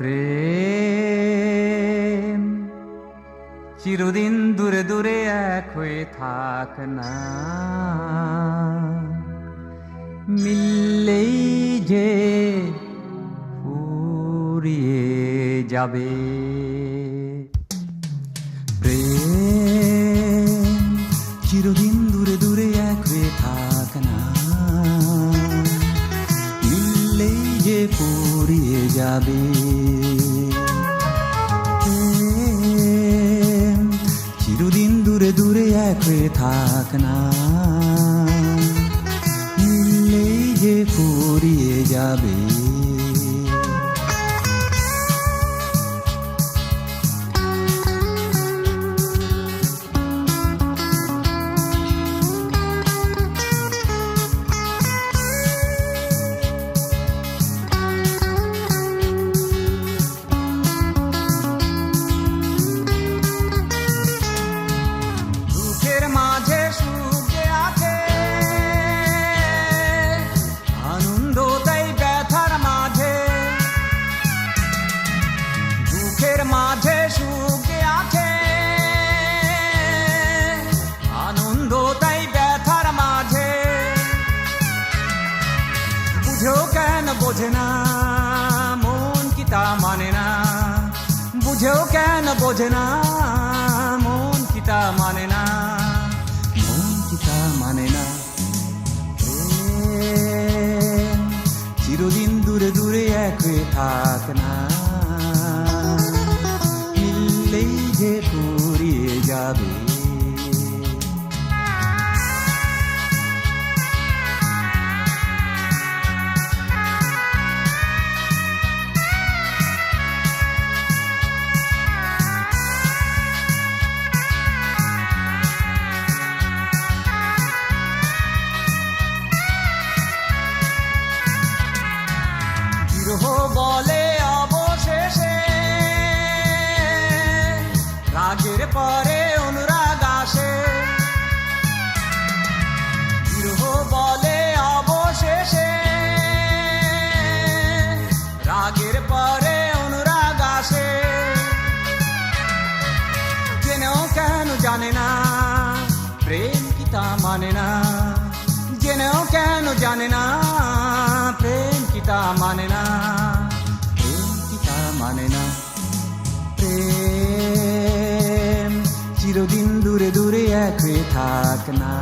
প্রেম চিরদিন দূরে দূরে এক হয়ে থাক না, মিললেই যে ফুরিয়ে যাবে। প্রেম চিরদিন দূরে দূরে এক হয়ে থাক না, মিললেই যে ফুরিয়ে যাবে। প্রেম চিরদিন দূরে দূরে এক হয়ে থাক না, মিললেই যে ফুরিয়ে যাবে। মাঝে সুখ আছে, আনন্দ তাই ব্যথার মাঝে। বুঝেও কেন বোঝে না মন কি তা মানে না, বুঝেও কেন বোঝে না মন কি তা মানে না, মন কি তা মানে না। প্রেম চিরদিন দূরে দূরে এক হয়ে থাক না, মিললেই যে ফুরিয়ে যাবে। বিরহ বলে অবশেষে রাগের পরে অনুরাগ আসে, বিরহ বলে অবশেষে রাগের পরে অনুরাগ আসে। জেনেও কেন জানে না প্রেম কি তা মানে না, জেনেও কেন জানে না প্রেম কি তা মানে না, প্রেম কি তা মানে না। প্রেম চিরদিন দূরে দূরে এক হয়ে থাক না।